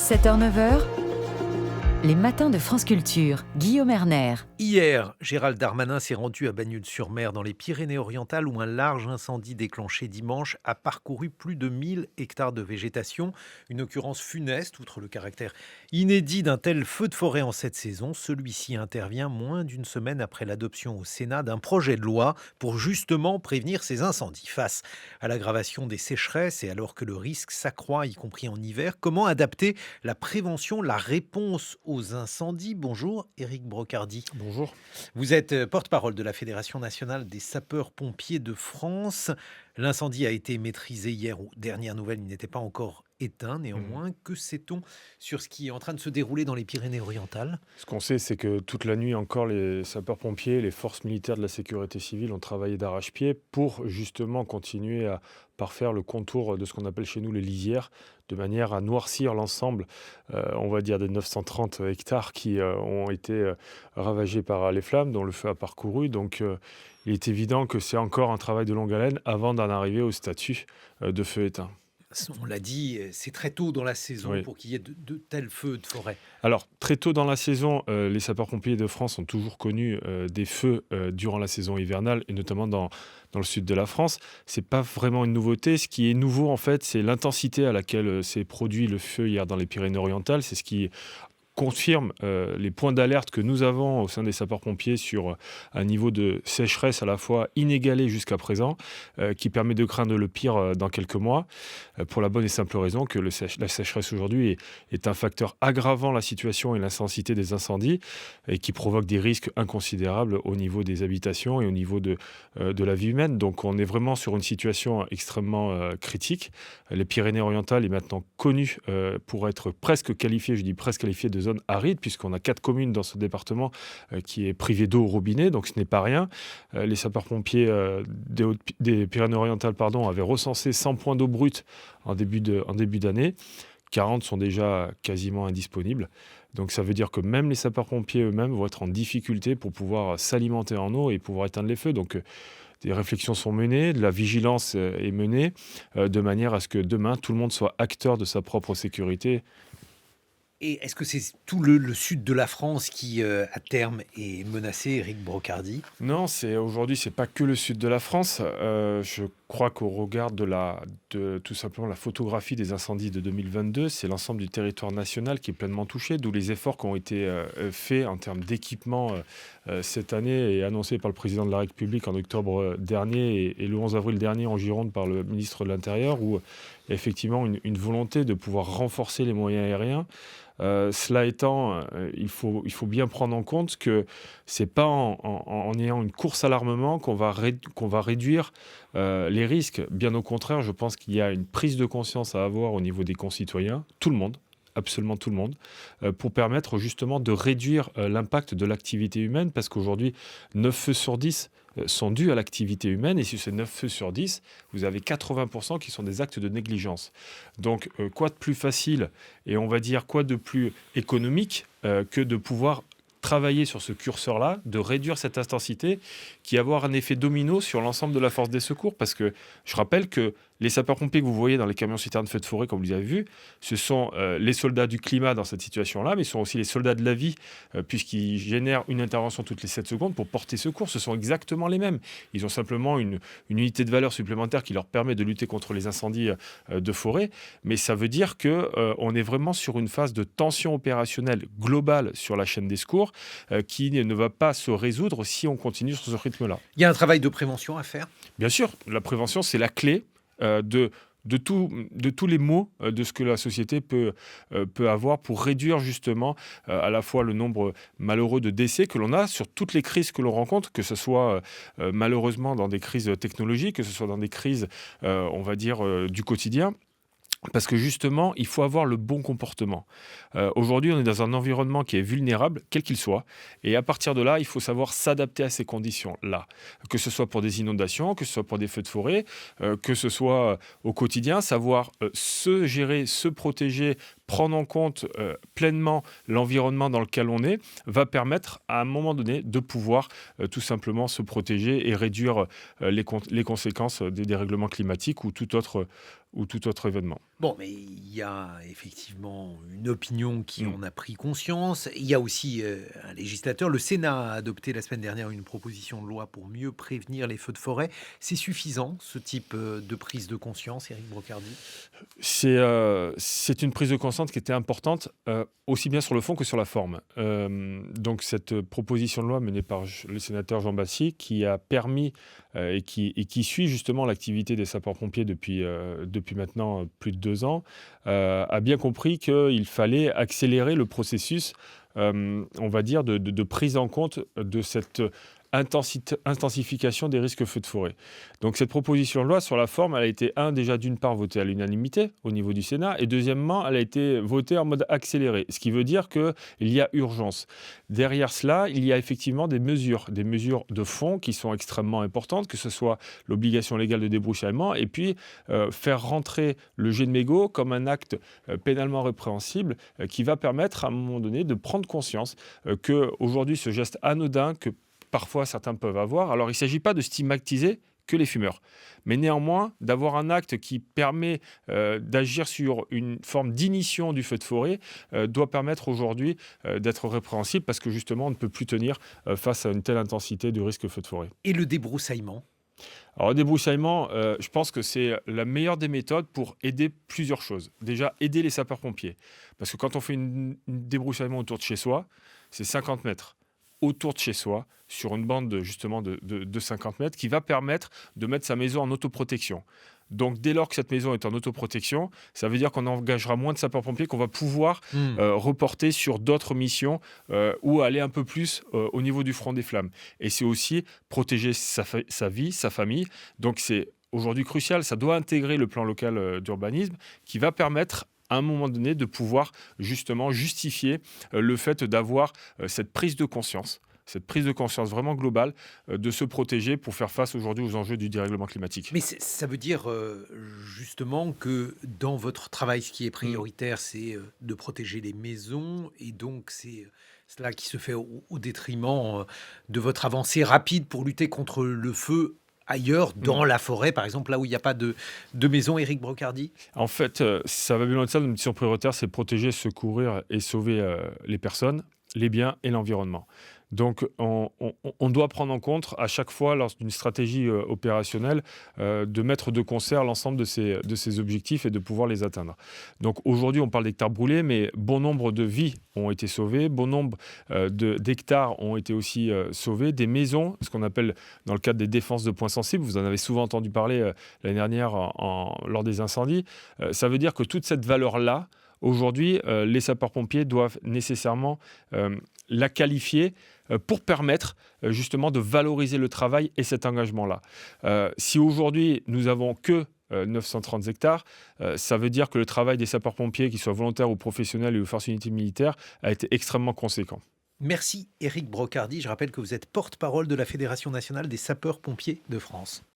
7h-9h, les matins de France Culture. Guillaume Erner. Hier, Gérald Darmanin s'est rendu à Bagnols-sur-Mer dans les Pyrénées-Orientales où un large incendie déclenché dimanche a parcouru plus de 1000 hectares de végétation. Une occurrence funeste, outre le caractère inédit d'un tel feu de forêt en cette saison. Celui-ci intervient moins d'une semaine après l'adoption au Sénat d'un projet de loi pour justement prévenir ces incendies. Face à l'aggravation des sécheresses et alors que le risque s'accroît, y compris en hiver, comment adapter la prévention, la réponse aux incendies? Bonjour Éric Brocardi. Bonjour. Vous êtes porte-parole de la Fédération nationale des sapeurs-pompiers de France. L'incendie a été maîtrisé hier. Aux dernières nouvelles, il n'était pas encore éteint. Néanmoins, que sait-on sur ce qui est en train de se dérouler dans les Pyrénées-Orientales? Ce qu'on sait, c'est que toute la nuit encore, les sapeurs-pompiers, les forces militaires de la sécurité civile ont travaillé d'arrache-pied pour justement continuer à parfaire le contour de ce qu'on appelle chez nous les lisières, de manière à noircir l'ensemble, on va dire, des 930 hectares qui ont été ravagés par les flammes, dont le feu a parcouru. Donc, il est évident que c'est encore un travail de longue haleine avant d'en arriver au statut de feu éteint. On l'a dit, c'est très tôt dans la saison Oui. pour qu'il y ait de tels feux de forêt. Alors, très tôt dans la saison, les sapeurs-pompiers de France ont toujours connu des feux durant la saison hivernale, et notamment dans le sud de la France. Ce n'est pas vraiment une nouveauté. Ce qui est nouveau, en fait, c'est l'intensité à laquelle s'est produit le feu hier dans les Pyrénées-Orientales. C'est ce qui confirme les points d'alerte que nous avons au sein des sapeurs-pompiers sur un niveau de sécheresse à la fois inégalé jusqu'à présent, qui permet de craindre le pire dans quelques mois, pour la bonne et simple raison que la sécheresse aujourd'hui est un facteur aggravant la situation et l'intensité des incendies, et qui provoque des risques inconsidérables au niveau des habitations et au niveau de la vie humaine. Donc on est vraiment sur une situation extrêmement critique. Les Pyrénées-Orientales est maintenant connue pour être presque qualifiée, je dis presque qualifiée, de zone aride, puisqu'on a 4 communes dans ce département qui est privée d'eau au robinet, donc ce n'est pas rien. Les sapeurs-pompiers des Pyrénées-Orientales avaient recensé 100 points d'eau brute en début d'année. 40 sont déjà quasiment indisponibles. Donc ça veut dire que même les sapeurs-pompiers eux-mêmes vont être en difficulté pour pouvoir s'alimenter en eau et pouvoir éteindre les feux. Donc des réflexions sont menées, de la vigilance est menée, de manière à ce que demain, tout le monde soit acteur de sa propre sécurité. Et est-ce que c'est tout le sud de la France qui, à terme, est menacé, Éric Brocardi? Non, aujourd'hui, c'est pas que le sud de la France. Je crois qu'au regard de tout simplement la photographie des incendies de 2022, c'est l'ensemble du territoire national qui est pleinement touché, d'où les efforts qui ont été faits en termes d'équipement cette année et annoncés par le président de la République en octobre dernier et le 11 avril dernier en Gironde par le ministre de l'Intérieur, où il y a effectivement une volonté de pouvoir renforcer les moyens aériens. Cela étant, il faut bien prendre en compte que ce n'est pas en ayant une course à l'armement qu'on va réduire les risques. Bien au contraire, je pense qu'il y a une prise de conscience à avoir au niveau des concitoyens, tout le monde, absolument tout le monde, pour permettre justement de réduire l'impact de l'activité humaine, parce qu'aujourd'hui, 9 feux sur 10 sont dus à l'activité humaine, et sur ces 9 feux sur 10, vous avez 80% qui sont des actes de négligence. Donc, quoi de plus facile, et on va dire quoi de plus économique que de pouvoir travailler sur ce curseur-là, de réduire cette intensité, qui va avoir un effet domino sur l'ensemble de la force des secours, parce que je rappelle que les sapeurs-pompiers que vous voyez dans les camions citernes feux de forêt, comme vous l'avez vu, ce sont les soldats du climat dans cette situation-là, mais ce sont aussi les soldats de la vie, puisqu'ils génèrent une intervention toutes les 7 secondes pour porter secours. Ce sont exactement les mêmes. Ils ont simplement une unité de valeur supplémentaire qui leur permet de lutter contre les incendies de forêt, mais ça veut dire qu'on est vraiment sur une phase de tension opérationnelle globale sur la chaîne des secours qui ne va pas se résoudre si on continue sur ce rythme-là. Il y a un travail de prévention à faire? Bien sûr, la prévention, c'est la clé de tous les maux de ce que la société peut avoir pour réduire justement à la fois le nombre malheureux de décès que l'on a sur toutes les crises que l'on rencontre, que ce soit malheureusement dans des crises technologiques, que ce soit dans des crises, on va dire, du quotidien. Parce que justement, il faut avoir le bon comportement. Aujourd'hui, on est dans un environnement qui est vulnérable, quel qu'il soit. Et à partir de là, il faut savoir s'adapter à ces conditions-là. Que ce soit pour des inondations, que ce soit pour des feux de forêt, que ce soit au quotidien, savoir se gérer, se protéger, prendre en compte pleinement l'environnement dans lequel on est, va permettre à un moment donné de pouvoir tout simplement se protéger et réduire les conséquences des dérèglements climatiques ou tout autre événement. Bon, mais il y a effectivement une opinion qui Mm. en a pris conscience. Il y a aussi un législateur. Le Sénat a adopté la semaine dernière une proposition de loi pour mieux prévenir les feux de forêt. C'est suffisant, ce type de prise de conscience, Éric Brocardi? C'est une prise de conscience qui était importante, aussi bien sur le fond que sur la forme. Donc cette proposition de loi menée par le sénateur Jean Baptiste qui a permis et qui suit justement l'activité des sapeurs-pompiers depuis maintenant plus de 2 ans, a bien compris qu'il fallait accélérer le processus, on va dire, de prise en compte de cette intensification des risques feux de forêt. Donc cette proposition de loi, sur la forme, elle a été, déjà d'une part votée à l'unanimité au niveau du Sénat, et deuxièmement, elle a été votée en mode accéléré, ce qui veut dire qu'il y a urgence. Derrière cela, il y a effectivement des mesures de fond qui sont extrêmement importantes, que ce soit l'obligation légale de débroussaillement, et puis faire rentrer le jet de mégot comme un acte pénalement répréhensible, qui va permettre à un moment donné de prendre conscience qu'aujourd'hui ce geste anodin que parfois certains peuvent avoir. Alors, il ne s'agit pas de stigmatiser que les fumeurs, mais néanmoins d'avoir un acte qui permet d'agir sur une forme d'initiation du feu de forêt doit permettre aujourd'hui d'être répréhensible parce que justement on ne peut plus tenir face à une telle intensité du risque feu de forêt. Et le débroussaillement? Alors, le débroussaillement, je pense que c'est la meilleure des méthodes pour aider plusieurs choses. Déjà, aider les sapeurs-pompiers, parce que quand on fait un débroussaillement autour de chez soi, c'est 50 mètres autour de chez soi, sur une bande justement de 50 mètres, qui va permettre de mettre sa maison en autoprotection. Donc, dès lors que cette maison est en autoprotection, ça veut dire qu'on engagera moins de sapeurs-pompiers, qu'on va pouvoir reporter sur d'autres missions ou aller un peu plus au niveau du front des flammes. Et c'est aussi protéger sa vie, sa famille. Donc, c'est aujourd'hui crucial. Ça doit intégrer le plan local d'urbanisme qui va permettre à un moment donné de pouvoir justement justifier le fait d'avoir cette prise de conscience vraiment globale de se protéger pour faire face aujourd'hui aux enjeux du dérèglement climatique. Mais ça veut dire justement que dans votre travail, ce qui est prioritaire, c'est de protéger les maisons, et donc c'est cela qui se fait au détriment de votre avancée rapide pour lutter contre le feu ailleurs, dans la forêt, par exemple, là où il n'y a pas de maison, Éric Brocardi? En fait, ça va bien au-delà de ça. Notre mission prioritaire, c'est protéger, secourir et sauver les personnes, les biens et l'environnement. Donc, on doit prendre en compte à chaque fois, lors d'une stratégie opérationnelle, de mettre de concert l'ensemble de ces objectifs et de pouvoir les atteindre. Donc, aujourd'hui, on parle d'hectares brûlés, mais bon nombre de vies ont été sauvées, bon nombre d'hectares ont été aussi sauvés, des maisons, ce qu'on appelle dans le cadre des défenses de points sensibles, vous en avez souvent entendu parler l'année dernière lors des incendies. Ça veut dire que toute cette valeur-là, aujourd'hui, les sapeurs-pompiers doivent nécessairement la qualifier pour permettre justement de valoriser le travail et cet engagement-là. Si aujourd'hui, nous n'avons que 930 hectares, ça veut dire que le travail des sapeurs-pompiers, qu'ils soient volontaires ou professionnels et aux forces unités militaires, a été extrêmement conséquent. Merci Éric Brocardi. Je rappelle que vous êtes porte-parole de la Fédération nationale des sapeurs-pompiers de France.